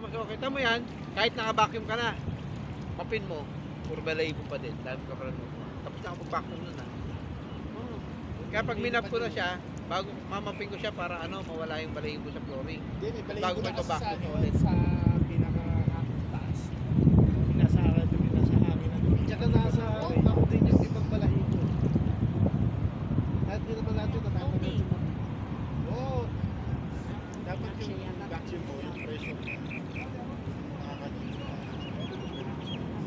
mas okay. Kita mo yan, kahit naka-vacuum ka na, mapin mo, puro balahibo pa din. Dahil ka pala mo. Tapos naka-vacuum nun na. Kaya pag minap ko na siya, bago mamapin ko siya para ano, mawala yung balahibo sa flooring. Bago may pa-vacuum ulit. Sa pinaka-taas. Nasa hangin na. Tsaka nasa top din yung ibang balahibo. Kahit di naman natin natatagal yung mga. Oo. Dapat yung vacuum mo, yung pressure mo.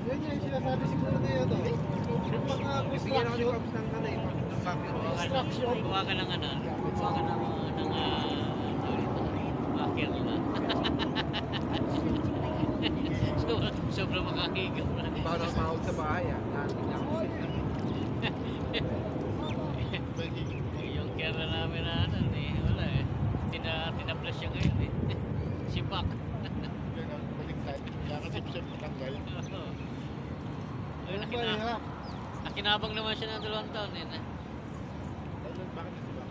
Yan yung sinasabi siguro na yun. Yung mga Bigyan ako ni construction. Pops ng ano yung vacuum. Construction. Gawa ka ng ano, gawa ka ng bakit na. Sobrang makakigam na. Bago na tumawag sa bahay Yung kera namin na ano, wala eh. Tinaplas siya ngayon eh. Sipak. Baliktad. Kaya kasi siyempre matanggal. Nakinabang naman siya ng 2 taon eh. Bakit ito ba?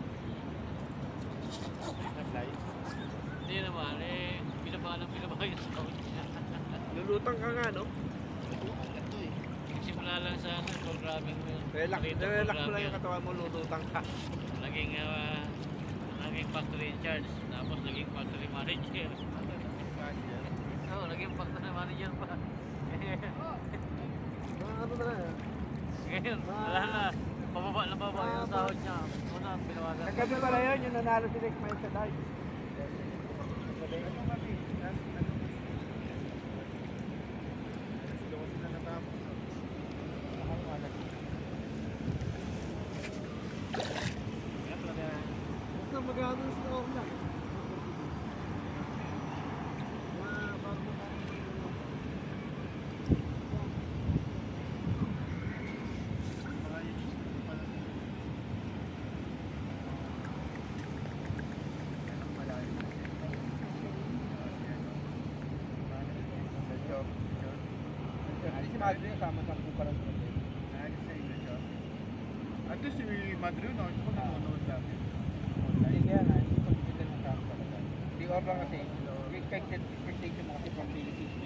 Apply? Hindi naman eh. Pinaba yung sound niya. Lulutang ka nga, no? Ito eh. Simula lang sa programming mo yun. Relax mo lang Programmer. yung katawan mo, lulutang ka. Naging factory in charge. Tapos naging factory manager. Oo, naging factory manager pa. Ano na lang. Ngayon, wala na. Pababa yung sahod niya. Una, pinawagan. Nagkabi pala yun, yung nanalo si Rick Mike sa dive. Magano sa ako lang. Si Madre yung sama-sampu pa lang. Ito si Madre, no? Ito ko nanonood lang. Hindi kaya nga, hindi ko bigyan ng kamo talaga. Di or lang kasi, expectation mo kasi from PDC.